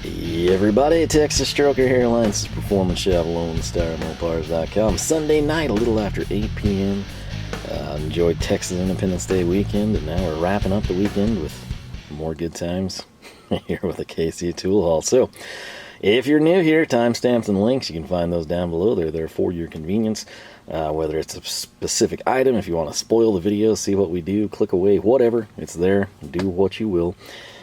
Hey everybody, Texas Stroker here, Lance's Performance Shop, Mopars.com. Sunday night, a little after 8 p.m. Enjoyed Texas Independence Day weekend, and now we're wrapping up the weekend with more good times here with a KC tool haul. So, if you're new here, timestamps and links, you can find those down below. They're there for your convenience. Whether it's a specific item, if you want to spoil the video, see what we do, click away, whatever, it's there. Do what you will.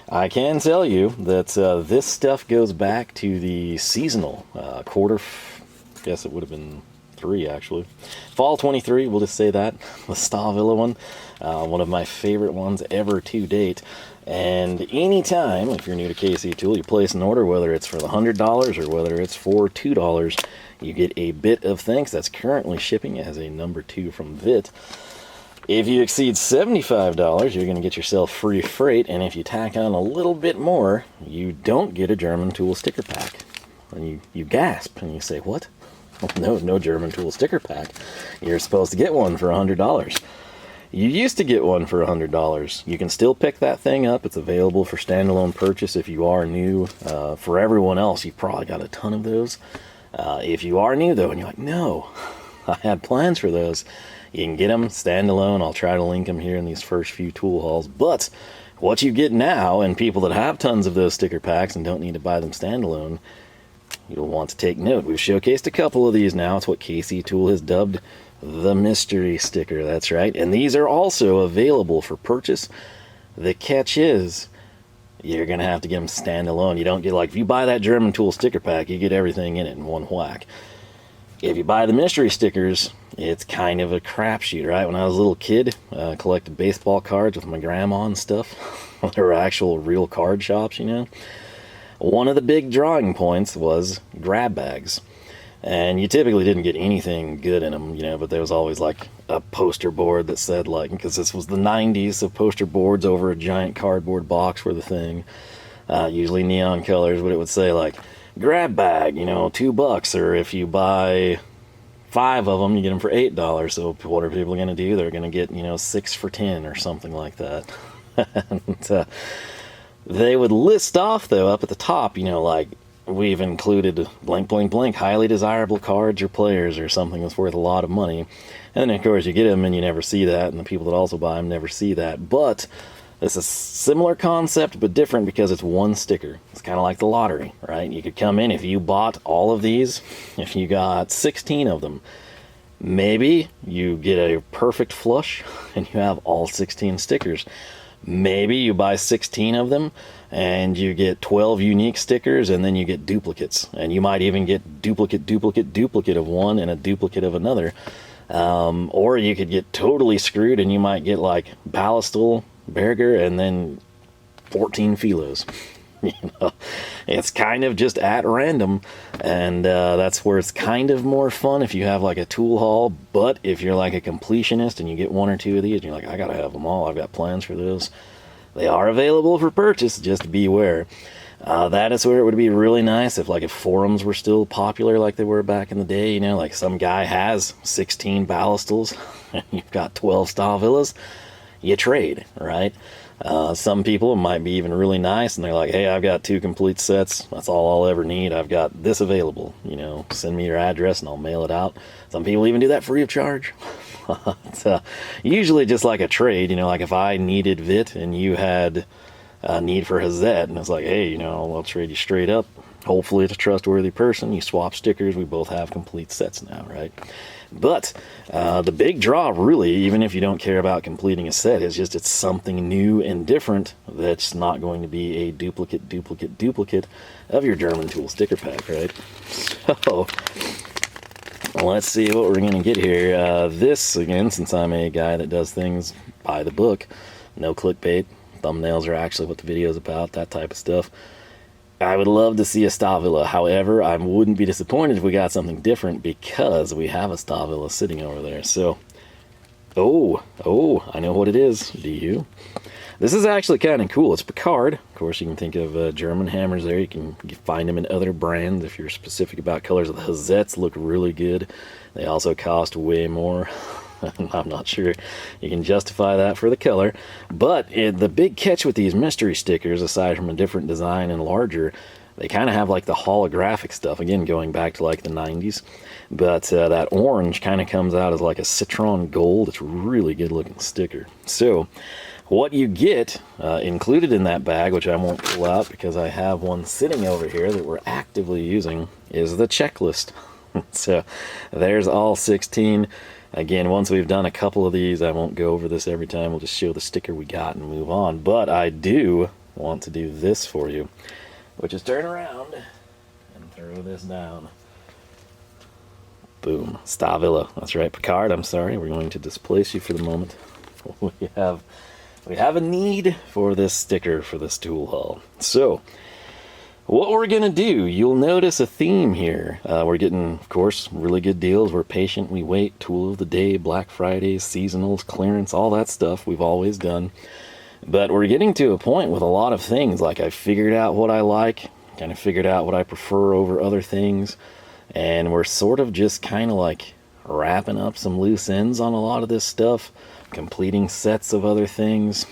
I can tell you that this stuff goes back to the seasonal quarter. I guess it would have been 3 actually. Fall 23, we'll just say that. The Stahlwille one of my favorite ones ever to date. And anytime, if you're new to KC Tool, you place an order, whether it's for the $100 or whether it's for $2, you get a bit of thanks. That's currently shipping as a number 2 from VIT. If you exceed $75, you're going to get yourself free freight, and if you tack on a little bit more, you don't get a German tool sticker pack. And you gasp, and you say, what? Well, no German tool sticker pack. You're supposed to get one for $100. You used to get one for $100. You can still pick that thing up. It's available for standalone purchase if you are new. For everyone else, you've probably got a ton of those. If you are new, though, and you're like, no, I had plans for those, you can get them standalone. I'll try to link them here in these first few tool hauls. But what you get now, and people that have tons of those sticker packs and don't need to buy them standalone, you'll want to take note. We've showcased a couple of these now. It's what KC Tool has dubbed the mystery sticker. That's right. And these are also available for purchase. The catch is, you're going to have to get them standalone. You don't get, like, if you buy that German tool sticker pack, you get everything in it in one whack. If you buy the mystery stickers, it's kind of a crapshoot, right? When I was a little kid, collected baseball cards with my grandma and stuff. There were actual real card shops, you know. One of the big drawing points was grab bags. And you typically didn't get anything good in them, you know, but there was always like a poster board that said, like, because this was the 90s, so poster boards over a giant cardboard box were the thing. Usually neon colors, but it would say, like, grab bag, you know, $2, or if you buy 5 of them, you get them for $8. So what are people going to do? They're going to get, you know, 6 for 10 or something like that. And, they would list off, though, up at the top, you know, like, we've included blank, blank, blank, highly desirable cards or players or something that's worth a lot of money. And then, of course, you get them and you never see that, and the people that also buy them never see that. But it's a similar concept, but different because it's one sticker. It's kind of like the lottery, right? You could come in, if you bought all of these, if you got 16 of them, maybe you get a perfect flush and you have all 16 stickers. Maybe you buy 16 of them and you get 12 unique stickers, and then you get duplicates. And you might even get duplicate of one and a duplicate of another. Or you could get totally screwed and you might get like Ballastal, Berger, and then 14 Philos. You know, it's kind of just at random, and that's where it's kind of more fun if you have like a tool haul. But if you're like a completionist and you get 1 or 2 of these and you're like, I gotta have them all, I've got plans for those, they are available for purchase, just beware. That is where it would be really nice if forums were still popular like they were back in the day, you know, like some guy has 16 Ballastals and you've got 12 Stahlwilles, you trade, right? Some people, it might be even really nice, and they're like, hey, I've got 2 complete sets, that's all I'll ever need, I've got this available, you know, send me your address and I'll mail it out. Some people even do that free of charge. It's usually just like a trade, you know, like if I needed VIT and you had a need for Hazette, and it's like, hey, you know, I'll trade you straight up. Hopefully it's a trustworthy person, you swap stickers, we both have complete sets now, right? But the big draw, really, even if you don't care about completing a set, is just it's something new and different that's not going to be a duplicate of your German tool sticker pack, right? So, let's see what we're going to get here. This, again, since I'm a guy that does things by the book, no clickbait, thumbnails are actually what the video is about, that type of stuff. I would love to see a Stahlwille. However, I wouldn't be disappointed if we got something different, because we have a Stahlwille sitting over there. So, oh, I know what it is. Do you? This is actually kind of cool. It's Picard. Of course, you can think of German hammers there. You can find them in other brands if you're specific about colors. The Hazettes look really good. They also cost way more. I'm not sure you can justify that for the color, but the big catch with these mystery stickers, aside from a different design and larger, They kind of have like the holographic stuff, again going back to like the 90s, but that orange kind of comes out as like a citron gold. It's a really good looking sticker. So what you get included in that bag, which I won't pull out because I have one sitting over here that we're actively using, is the checklist. So there's all 16. Again, once we've done a couple of these, I won't go over this every time. We'll just show the sticker we got and move on. But I do want to do this for you, which is turn around and throw this down. Boom. Stahlwille. That's right, Picard. I'm sorry. We're going to displace you for the moment. We have a need for this sticker for this tool haul. So what we're gonna do, you'll notice a theme here. We're getting, of course, really good deals. We're patient, we wait, tool of the day, Black Fridays, seasonals, clearance, all that stuff we've always done. But we're getting to a point with a lot of things, like I figured out what I like, kind of figured out what I prefer over other things, and we're sort of just kind of like wrapping up some loose ends on a lot of this stuff, completing sets of other things.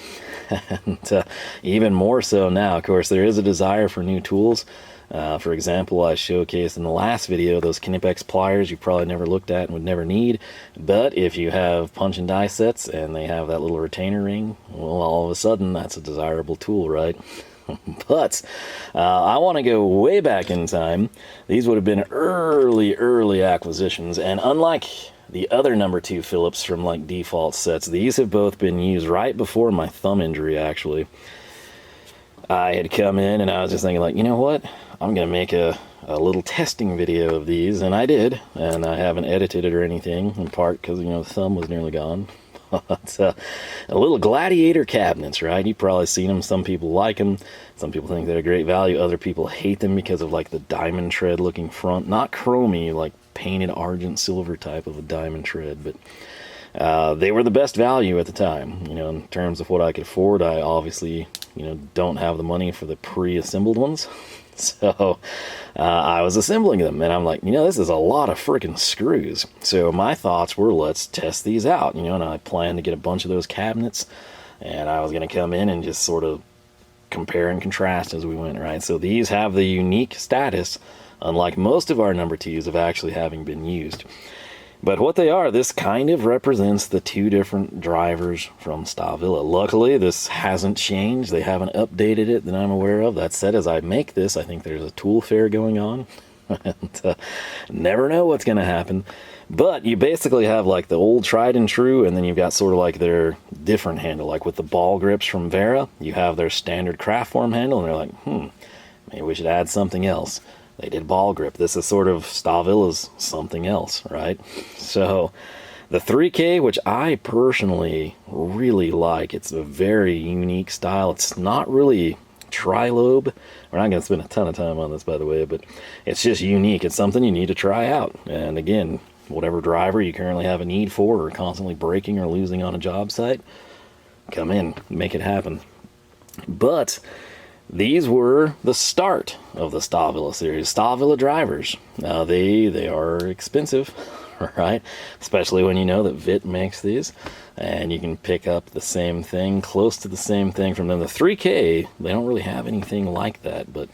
And even more so now, of course, there is a desire for new tools. For example, I showcased in the last video those Knipex pliers you probably never looked at and would never need. But if you have punch and die sets and they have that little retainer ring, well, all of a sudden that's a desirable tool, right? But I want to go way back in time. These would have been early acquisitions, and unlike the other number 2 Phillips from like default sets, these have both been used right before my thumb injury. Actually, I had come in and I was just thinking, like, you know what, I'm gonna make a little testing video of these, and I did, and I haven't edited it or anything, in part because, you know, the thumb was nearly gone. But a little gladiator cabinets, right? You've probably seen them. Some people like them, some people think they're a great value, other people hate them because of like the diamond tread looking front, not chromy, like painted argent silver type of a diamond tread, but they were the best value at the time. You know, in terms of what I could afford, I obviously, you know, don't have the money for the pre-assembled ones. So I was assembling them, and I'm like, you know, this is a lot of freaking screws. So my thoughts were, let's test these out, you know, and I planned to get a bunch of those cabinets, and I was going to come in and just sort of compare and contrast as we went, right? So these have the unique status, unlike most of our number 2s, of actually having been used. But what they are, this kind of represents the 2 different drivers from Stahlwille. Luckily, this hasn't changed. They haven't updated it that I'm aware of. That said, as I make this, I think there's a tool fair going on. And, never know what's going to happen. But you basically have like the old tried and true, and then you've got sort of like their different handle. Like with the ball grips from Vera, you have their standard craft form handle, and they're like, maybe we should add something else. They did ball grip. This is sort of Stahlwille's something else, right? So the 3K, which I personally really like, it's a very unique style. It's not really tri-lobe. We're not going to spend a ton of time on this, by the way, but it's just unique. It's something you need to try out. And again, whatever driver you currently have a need for, or constantly breaking or losing on a job site, come in, make it happen. But these were the start of the Stahlwille series. Stahlwille drivers. Now they are expensive, right? Especially when you know that Vit makes these, and you can pick up the same thing, close to the same thing from them. The 3K, they don't really have anything like that, but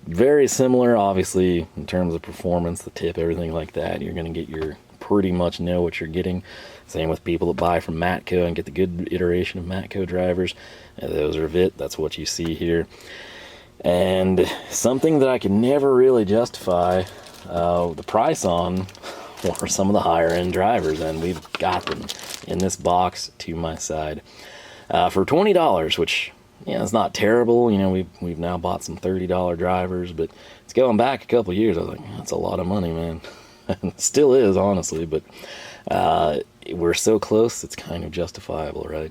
very similar, obviously, in terms of performance, the tip, everything like that. You're going to get your, pretty much know what you're getting. Same with people that buy from Matco and get the good iteration of Matco drivers. Those are Vit. That's what you see here. And something that I can never really justify the price on were some of the higher end drivers, and we've got them in this box to my side for $20, which, you know, it's not terrible. You know, we've now bought some $30 drivers, but it's going back a couple years. I was like, that's a lot of money, man. And it still is, honestly, but we're so close, it's kind of justifiable, right?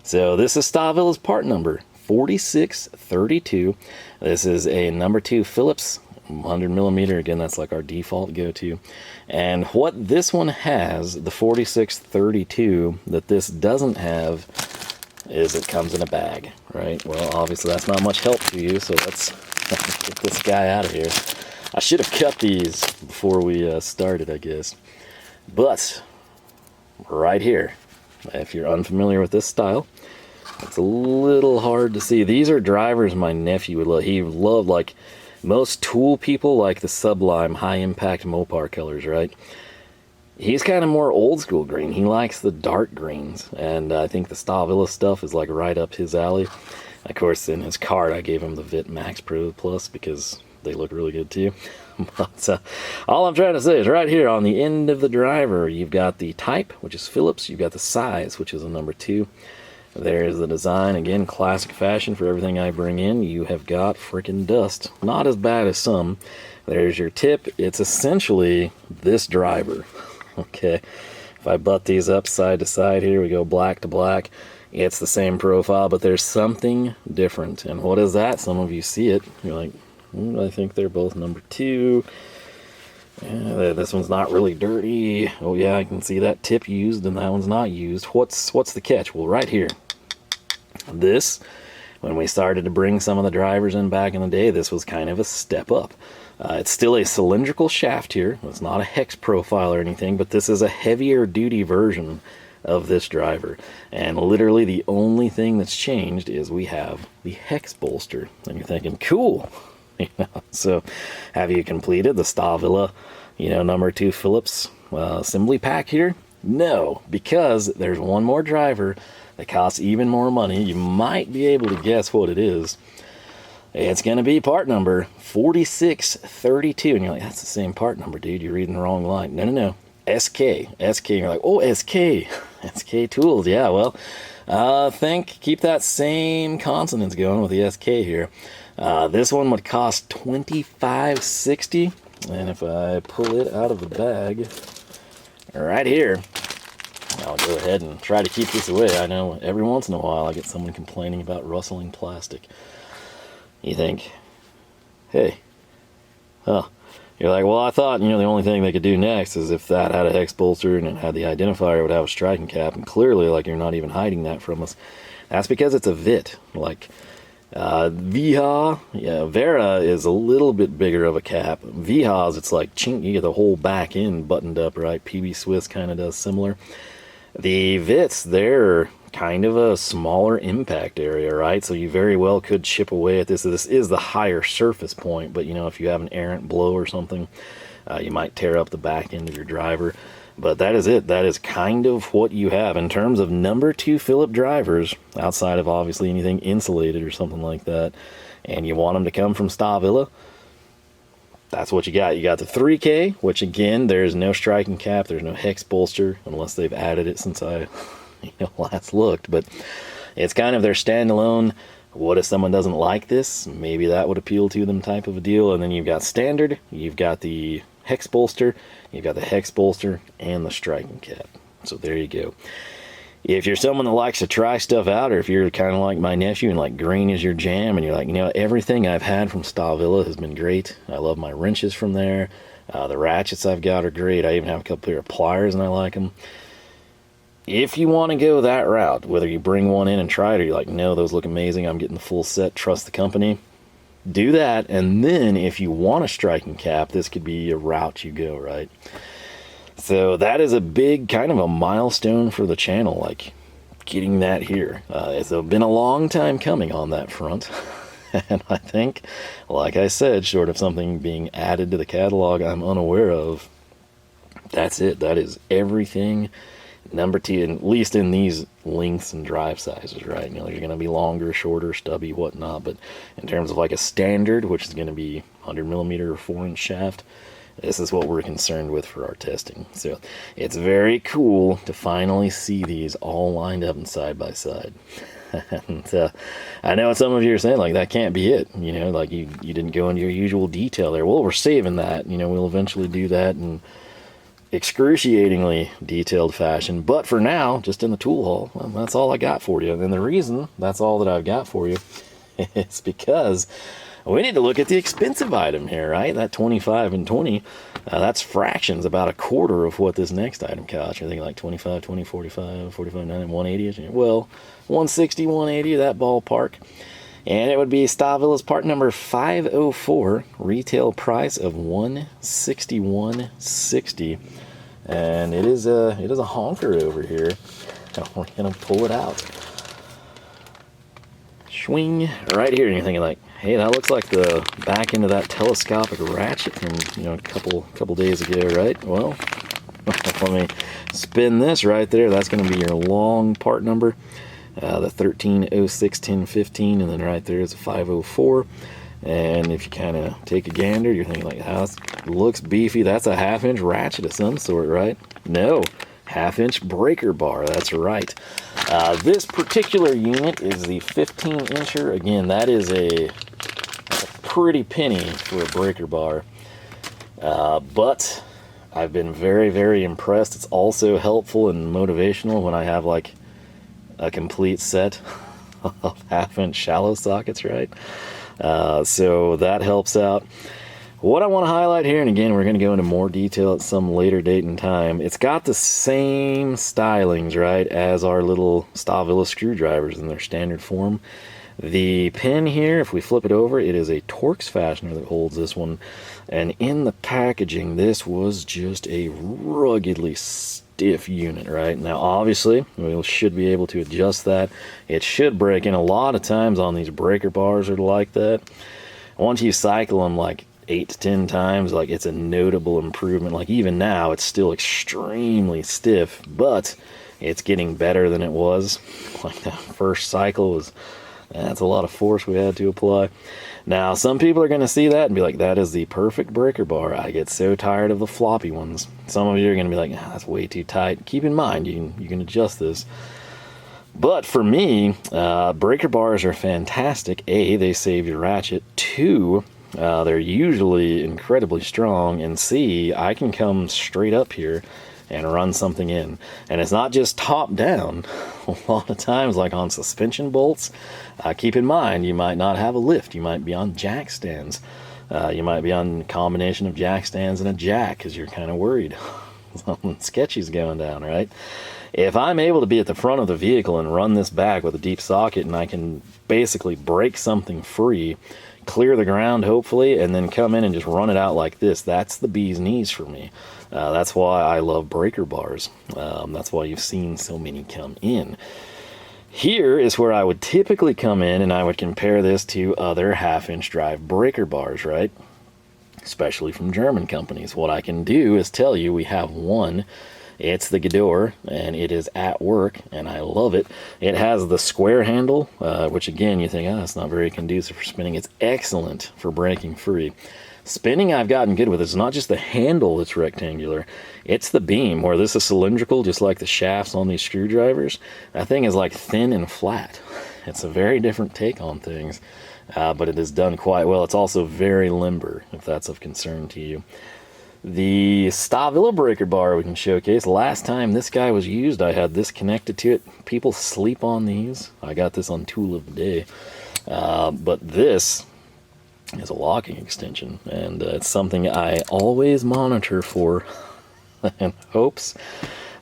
So this is Stahlwille's part number 4632. This is a number 2 Phillips 100mm. Again, that's like our default go-to. And what this one has, the 4632, that this doesn't have, is it comes in a bag, right? Well, obviously that's not much help to you, so let's get this guy out of here. I should have cut these before we started, I guess. But right here, if you're unfamiliar with this style, It's a little hard to see. These are drivers my nephew would love. He loved, like most tool people, like the Sublime high impact Mopar colors, right? He's kind of more old school green. He likes the dark greens, and I think the Stahlwille stuff is like right up his alley. Of course, in his card, I gave him the Vit Max Pro Plus because they look really good too. But all I'm trying to say is right here on the end of the driver, you've got the type, which is Phillips. You've got the size, which is a number 2. There's the design. Again, classic fashion for everything I bring in. You have got freaking dust. Not as bad as some. There's your tip. It's essentially this driver. Okay. If I butt these up side to side here, we go black to black. It's the same profile, but there's something different. And what is that? Some of you see it. You're like, I think they're both number 2. Yeah, this one's not really dirty. Oh yeah, I can see that tip used and that one's not used. What's the catch? Well, right here. This, when we started to bring some of the drivers in back in the day, this was kind of a step up. It's still a cylindrical shaft here. It's not a hex profile or anything, but this is a heavier duty version of this driver. And literally the only thing that's changed is we have the Hex Bolster. And you're thinking, cool. So have you completed the Stahlwille, number 2 Phillips assembly pack here? No, because there's one more driver that costs even more money. You might be able to guess what it is. It's going to be part number 4632. And you're like, that's the same part number, dude. You're reading the wrong line. No. SK. SK. You're like, oh, SK. SK Tools. Yeah, well, keep that same consonants going with the SK here. This one would cost $25.60. And if I pull it out of the bag right here, I'll go ahead and try to keep this away. I know every once in a while I get someone complaining about rustling plastic. You think, hey, you're like, well, I thought, the only thing they could do next is if that had a hex bolster and it had the identifier, it would have a striking cap. And clearly, like, you're not even hiding that from us. That's because it's a Vit. Like, Vera is a little bit bigger of a cap. Viha's, it's like, chink, you get the whole back end buttoned up, right? PB Swiss kind of does similar. The Vits, they're kind of a smaller impact area, right? So you very well could chip away at this. This is the higher surface point, but if you have an errant blow or something, you might tear up the back end of your driver. But that is it. That is kind of what you have in terms of number 2 Phillip drivers, outside of obviously anything insulated or something like that. And you want them to come from Stahlwille. That's what you got. You got the 3K, which again, there's no striking cap, there's no hex bolster, unless they've added it since I last looked. But it's kind of their standalone, what if someone doesn't like this? Maybe that would appeal to them type of a deal. And then you've got standard, you've got the hex bolster, you've got the hex bolster, and the striking cap. So there you go. If you're someone that likes to try stuff out, or if you're kind of like my nephew and like green is your jam, and you're like, everything I've had from Stahlwille has been great. I love my wrenches from there. The ratchets I've got are great. I even have a couple pair of pliers and I like them. If you want to go that route, whether you bring one in and try it, or you're like, no, those look amazing, I'm getting the full set, trust the company, do that. And then if you want a striking cap, this could be a route you go, right? So that is a big kind of a milestone for the channel, like getting that here. It's been a long time coming on that front. And I think, like I said, short of something being added to the catalog I'm unaware of, that's it. That is everything. Number 2, at least in these lengths and drive sizes, right? There's going to be longer, shorter, stubby, whatnot. But in terms of like a standard, which is going to be 100mm or 4-inch shaft, this is what we're concerned with for our testing. So it's very cool to finally see these all lined up and side by side. And I know what some of you are saying, like, that can't be it. Like you didn't go into your usual detail there. Well, we're saving that. We'll eventually do that in excruciatingly detailed fashion. But for now, just in the tool haul, well, that's all I got for you. And the reason that's all that I've got for you is because we need to look at the expensive item here, right? That 25 and 20, that's fractions, about a quarter of what this next item costs. You're thinking like 25, 20, 45, 45, 90, 180. Well, 160, 180, that ballpark. And it would be Stahlwille's part number 504, retail price of $161.60. And it is a honker over here. We're gonna pull it out. swing right here, and you're thinking like, hey, that looks like the back end of that telescopic ratchet from, you know, a couple days ago, right? Well, let me spin this right there. That's going to be your long part number, the 13061015, and then right there is a 504. And if you kind of take a gander, you're thinking like, that looks beefy. That's a 1/2-inch ratchet of some sort, right? No, 1/2-inch breaker bar. That's right. This particular unit is the 15-incher. Again, that is a pretty penny for a breaker bar. But I've been very, very impressed. It's also helpful and motivational when I have like a complete set of 1/2-inch shallow sockets, right? So that helps out. What I want to highlight here, and again, we're going to go into more detail at some later date and time, it's got the same stylings, right, as our little Stahlwille screwdrivers in their standard form. The pin here, if we flip it over, it is a Torx fastener that holds this one. And in the packaging, this was just a ruggedly stiff unit, right? Now, obviously, we should be able to adjust that. It should break in. A lot of times on these breaker bars are like that. Once you cycle them like 8 to 10 times, like it's a notable improvement. Like even now, it's still extremely stiff, but it's getting better than it was. Like that first cycle was, that's a lot of force we had to apply. Now, some people are going to see that and be like, that is the perfect breaker bar. I get so tired of the floppy ones. Some of you are going to be like, ah, that's way too tight. Keep in mind, you can adjust this. But for me, breaker bars are fantastic. A, they save your ratchet. 2, they're usually incredibly strong. And C, I can come straight up here and run something in. And it's not just top down. A lot of times, like on suspension bolts, keep in mind, you might not have a lift. You might be on jack stands. You might be on a combination of jack stands and a jack because you're kind of worried. Something sketchy's going down, right? If I'm able to be at the front of the vehicle and run this back with a deep socket, and I can basically break something free, clear the ground hopefully, and then come in and just run it out like this, that's the bee's knees for me. That's why I love breaker bars. That's why you've seen so many come in. Here is where I would typically come in and I would compare this to other 1/2-inch drive breaker bars, right? Especially from German companies. What I can do is tell you we have one. It's the Gador, and it is at work, and I love it. It has the square handle, which again, you think, oh, that's not very conducive for spinning. It's excellent for breaking free. Spinning I've gotten good with. It's not just the handle that's rectangular, it's the beam, where this is cylindrical, just like the shafts on these screwdrivers. That thing is like thin and flat. It's a very different take on things, but it is done quite well. It's also very limber, if that's of concern to you. The Stahlwille breaker bar we can showcase. Last time this guy was used, I had this connected to it. People sleep on these. I got this on Tool of the Day. But this is a locking extension, and it's something I always monitor for in hopes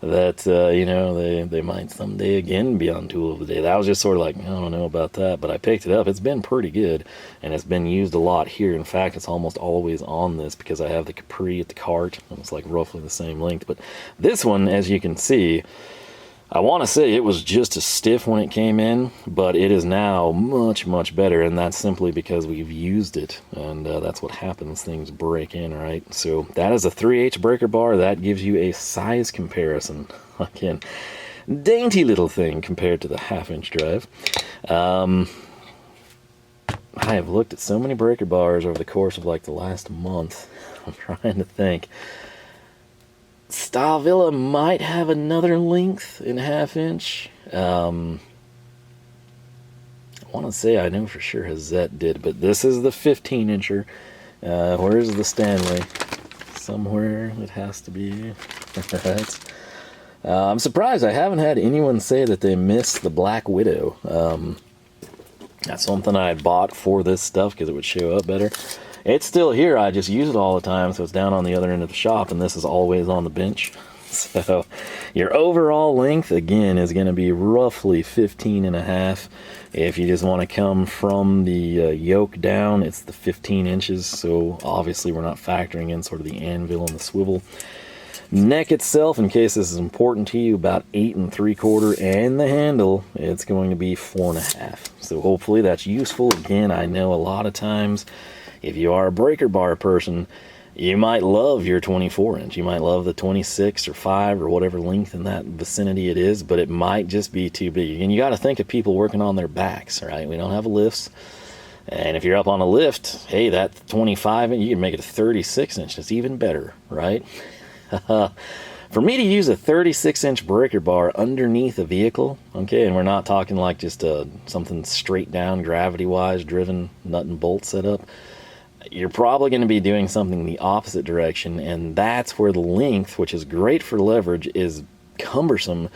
that, you know, they might someday again be on Tool of the Day. That was just sort of like, I don't know about that, but I picked it up. It's been pretty good, and it's been used a lot here. In fact, it's almost always on this because I have the Capri at the cart, and it's like roughly the same length. But this one, as you can see, I want to say it was just as stiff when it came in, but it is now much, much better, and that's simply because we've used it, and that's what happens. Things break in, right? So that is a 3/8 breaker bar. That gives you a size comparison. Again, dainty little thing compared to the 1/2-inch drive. I have looked at so many breaker bars over the course of like the last month. I'm trying to think. Stahlwille might have another length in 1/2-inch. I want to say I know for sure Hazette did, but this is the 15-incher. Where's the Stanley? Somewhere it has to be. Right. I'm surprised I haven't had anyone say that they missed the Black Widow. That's something I bought for this stuff because it would show up better. It's still here. I just use it all the time, so it's down on the other end of the shop, and this is always on the bench. So your overall length, again, is going to be roughly 15.5. If you just want to come from the yoke down, it's the 15 inches, so obviously we're not factoring in sort of the anvil and the swivel. Neck itself, in case this is important to you, about 8 3/4, and the handle, it's going to be 4 1/2. So hopefully that's useful. Again, I know a lot of times, if you are a breaker bar person, you might love your 24-inch. You might love the 26 or 5 or whatever length in that vicinity it is, but it might just be too big. And you got to think of people working on their backs, right? We don't have lifts. And if you're up on a lift, hey, that 25-inch, you can make it a 36-inch. It's even better, right? For me to use a 36-inch breaker bar underneath a vehicle, okay, and we're not talking like just something straight down gravity-wise driven nut and bolt setup, you're probably going to be doing something the opposite direction, and that's where the length, which is great for leverage, is cumbersome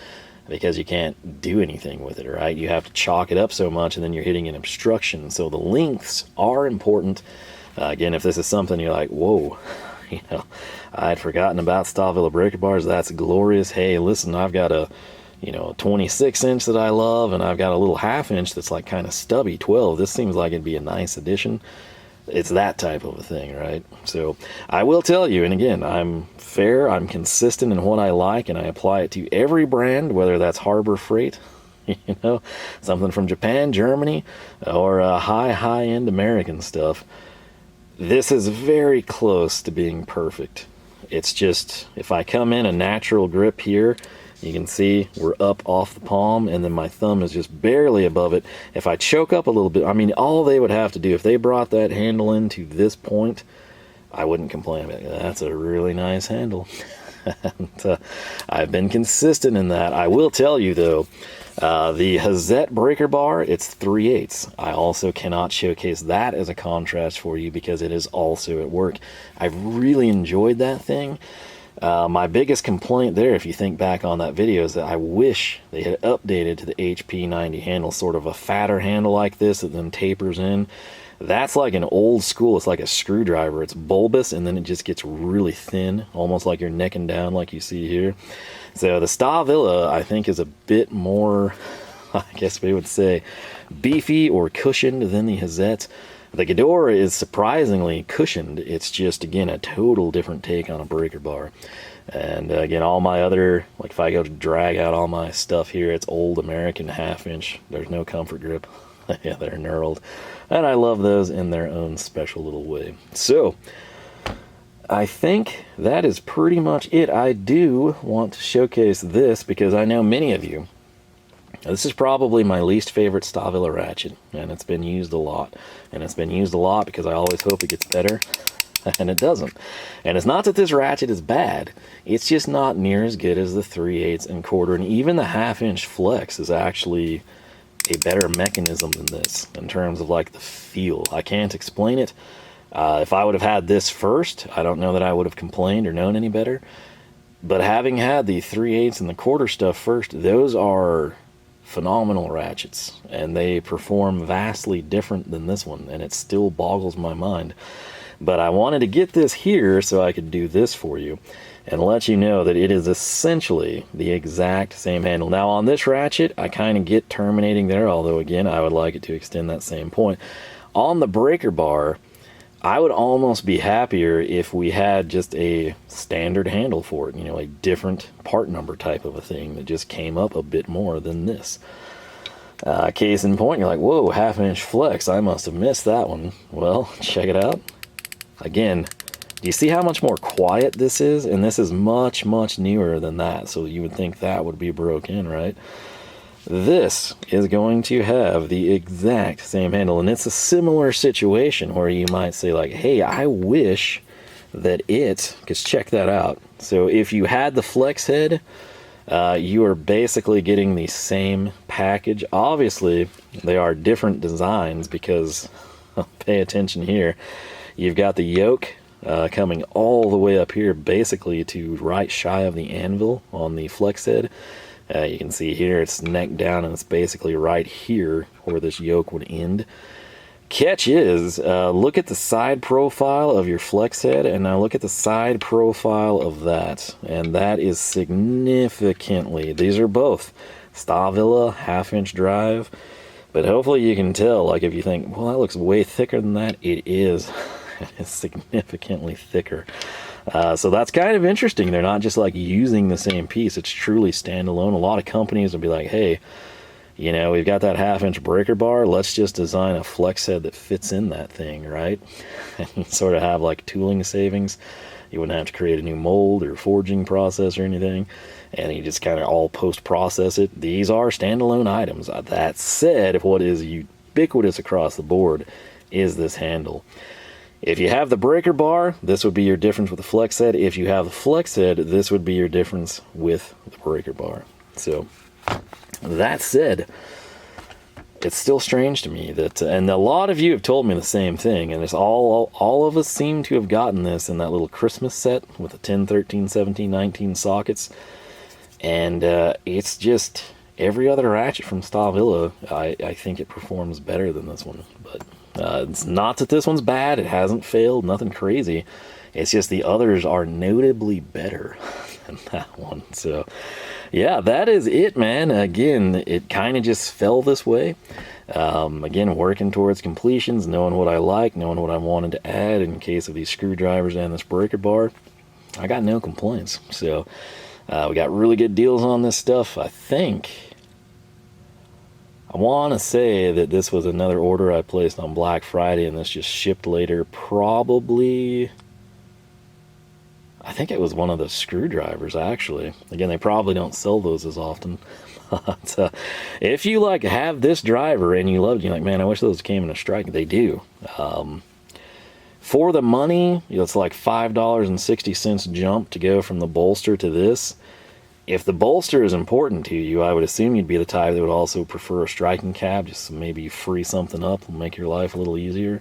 because you can't do anything with it, right? You have to chalk it up so much, and then you're hitting an obstruction. So the lengths are important. Again, if this is something you're like, whoa, you know, I had forgotten about Stahlwille breaker bars, that's glorious. Hey, listen, I've got a 26-inch that I love, and I've got a little 1/2 inch that's like kind of stubby, 12. This seems like it'd be a nice addition. It's that type of a thing, right? So I will tell you, and again, I'm fair, I'm consistent in what I like, and I apply it to every brand, whether that's Harbor Freight, something from Japan, Germany, or high-end American stuff. This is very close to being perfect. It's just, if I come in a natural grip here, you can see we're up off the palm, and then my thumb is just barely above it. If I choke up a little bit, I mean, all they would have to do, if they brought that handle into this point, I wouldn't complain. That's a really nice handle. And, I've been consistent in that. I will tell you, though, the Hazette breaker bar, it's 3/8. I also cannot showcase that as a contrast for you because it is also at work. I've really enjoyed that thing. My biggest complaint there, if you think back on that video, is that I wish they had updated to the HP90 handle, sort of a fatter handle like this that then tapers in. That's like an old school, it's like a screwdriver. It's bulbous, and then it just gets really thin, almost like you're necking down like you see here. So the Stahlwille, I think, is a bit more, I guess we would say, beefy or cushioned than the Hazette. The Ghidorah is surprisingly cushioned. It's just, again, a total different take on a breaker bar. And again, all my other, like if I go to drag out all my stuff here, it's old American 1/2 inch. There's no comfort grip. Yeah, they're knurled. And I love those in their own special little way. So, I think that is pretty much it. I do want to showcase this because I know many of you, this is probably my least favorite Stahlwille ratchet, and it's been used a lot. And it's been used a lot because I always hope it gets better, and it doesn't. And it's not that this ratchet is bad, it's just not near as good as the 3/8 and 1/4, and even the 1/2 inch flex is actually a better mechanism than this in terms of like the feel. I can't explain it. If I would have had this first, I don't know that I would have complained or known any better. But having had the 3/8 and the 1/4 stuff first, those are phenomenal ratchets, and they perform vastly different than this one, and it still boggles my mind. But I wanted to get this here so I could do this for you and let you know that it is essentially the exact same handle. Now on this ratchet, I kind of get terminating there, although again, I would like it to extend that same point. On the breaker bar, I would almost be happier if we had just a standard handle for it, a different part number type of a thing that just came up a bit more than this. Case in point, you're like, whoa, 1/2 inch flex, I must have missed that one. Well, check it out. Again, do you see how much more quiet this is? And this is much, much newer than that, so you would think that would be broken, right? This is going to have the exact same handle, and it's a similar situation where you might say like, hey, I wish that because check that out. So if you had the flex head, you are basically getting the same package. Obviously, they are different designs because, pay attention here, you've got the yoke coming all the way up here, basically to right shy of the anvil on the flex head. You can see here it's neck down, and it's basically right here where this yoke would end. Catch is, look at the side profile of your flex head, and now look at the side profile of that, and that is significantly, these are both Stahlwille 1/2 inch drive, but hopefully you can tell, like if you think, well, that looks way thicker than that, it is. It is significantly thicker. So that's kind of interesting. They're not just like using the same piece. It's truly standalone. A lot of companies will be like, hey, you know, we've got that 1/2-inch breaker bar. Let's just design a flex head that fits in that thing, right? And sort of have like tooling savings. You wouldn't have to create a new mold or forging process or anything. And you just kind of all post-process it. These are standalone items. That said, what is ubiquitous across the board is this handle. If you have the breaker bar, this would be your difference with the flex head. If you have the flex head, this would be your difference with the breaker bar. So that said, it's still strange to me that, and a lot of you have told me the same thing, and it's all of us seem to have gotten this in that little Christmas set with the 10, 13, 17, 19 sockets, and it's just every other ratchet from Stahlwille. I think it performs better than this one, but it's not that this one's bad. It hasn't failed, nothing crazy. It's just the others are notably better than that one. So yeah, that is it, man. Again, it kind of just fell this way. Again, working towards completions, knowing what I like, knowing what I wanted to add in case of these screwdrivers and this breaker bar. I got no complaints. So we got really good deals on this stuff. I want to say that this was another order I placed on Black Friday, and this just shipped later. Probably, I think it was one of the screwdrivers, actually. Again, they probably don't sell those as often. But if you like have this driver and you love it, you're like, man, I wish those came in a strike. They do. For the money, it's like $5.60 jump to go from the bolster to this. If the bolster is important to you, I would assume you'd be the type that would also prefer a striking cap, just so maybe you free something up and make your life a little easier.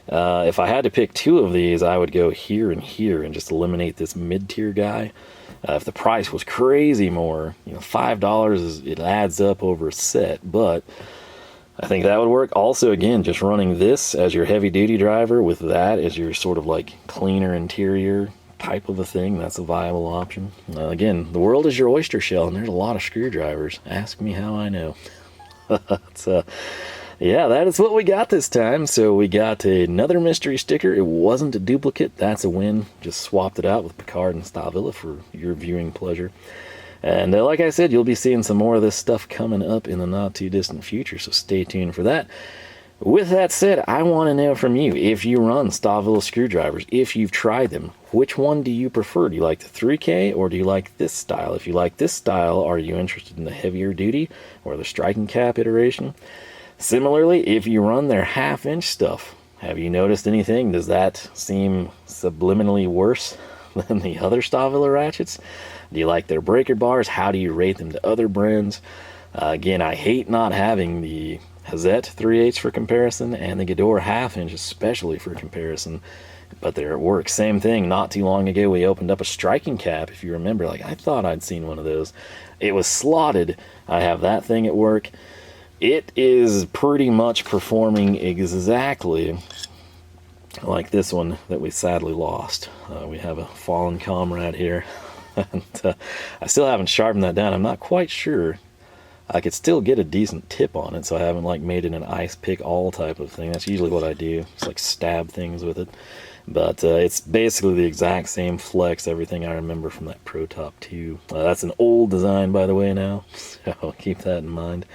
If I had to pick two of these, I would go here and just eliminate this mid-tier guy. If the price was crazy more, you know, $5 it adds up over a set, but I think that would work. Also, again, just running this as your heavy-duty driver with that as your sort of like cleaner interior type of a thing, that's a viable option. Again, the world is your oyster shell, and there's a lot of screwdrivers. Ask me how I know. Yeah, that is what we got this time. So we got another mystery sticker. It wasn't a duplicate. That's a win. Just swapped it out with Picard and Stahlwille for your viewing pleasure. And like I said, you'll be seeing some more of this stuff coming up in the not too distant future, so stay tuned for that. With that said, I want to know from you, if you run Stahlwille screwdrivers, if you've tried them, which one do you prefer? Do you like the 3K or do you like this style? If you like this style, are you interested in the heavier duty or the striking cap iteration? Similarly, if you run their 1/2-inch stuff, have you noticed anything? Does that seem subliminally worse than the other Stahlwille ratchets? Do you like their breaker bars? How do you rate them to other brands? Again, I hate not having the Hazette 3/8 for comparison and the Gador 1/2-inch especially for comparison, but they're at work. Same thing, not too long ago we opened up a striking cap, if you remember. Like, I thought I'd seen one of those. It was slotted. I have that thing at work. It is pretty much performing exactly like this one that we sadly lost. We have a fallen comrade here. And, I still haven't sharpened that down. I'm not quite sure. I could still get a decent tip on it, so I haven't like made it an ice pick all type of thing. That's usually what I do. It's like stab things with it. But it's basically the exact same flex, everything I remember from that Pro Top 2. That's an old design, by the way, now, so keep that in mind.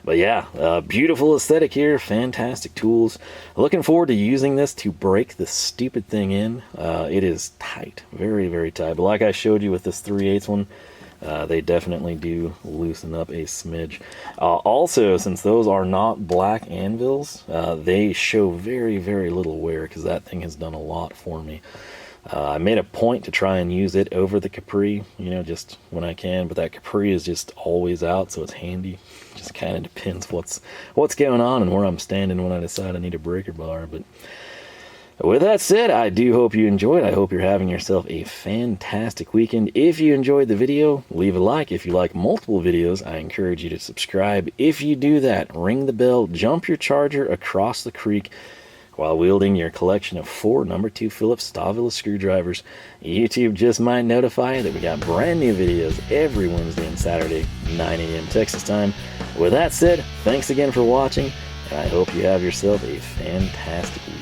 But yeah, beautiful aesthetic here, fantastic tools. Looking forward to using this to break this stupid thing in. It is tight, very, very tight. But like I showed you with this 3/8 one, they definitely do loosen up a smidge. Also, since those are not black anvils, they show very, very little wear because that thing has done a lot for me. I made a point to try and use it over the Capri, you know, just when I can, but that Capri is just always out, so it's handy. Just kind of depends what's going on and where I'm standing when I decide I need a breaker bar. But with that said, I do hope you enjoyed. I hope you're having yourself a fantastic weekend. If you enjoyed the video, leave a like. If you like multiple videos, I encourage you to subscribe. If you do that, ring the bell, jump your charger across the creek while wielding your collection of 4 No. 2 Phillips Stahlwille screwdrivers. YouTube just might notify you that we got brand new videos every Wednesday and Saturday, 9 a.m. Texas time. With that said, thanks again for watching, and I hope you have yourself a fantastic week.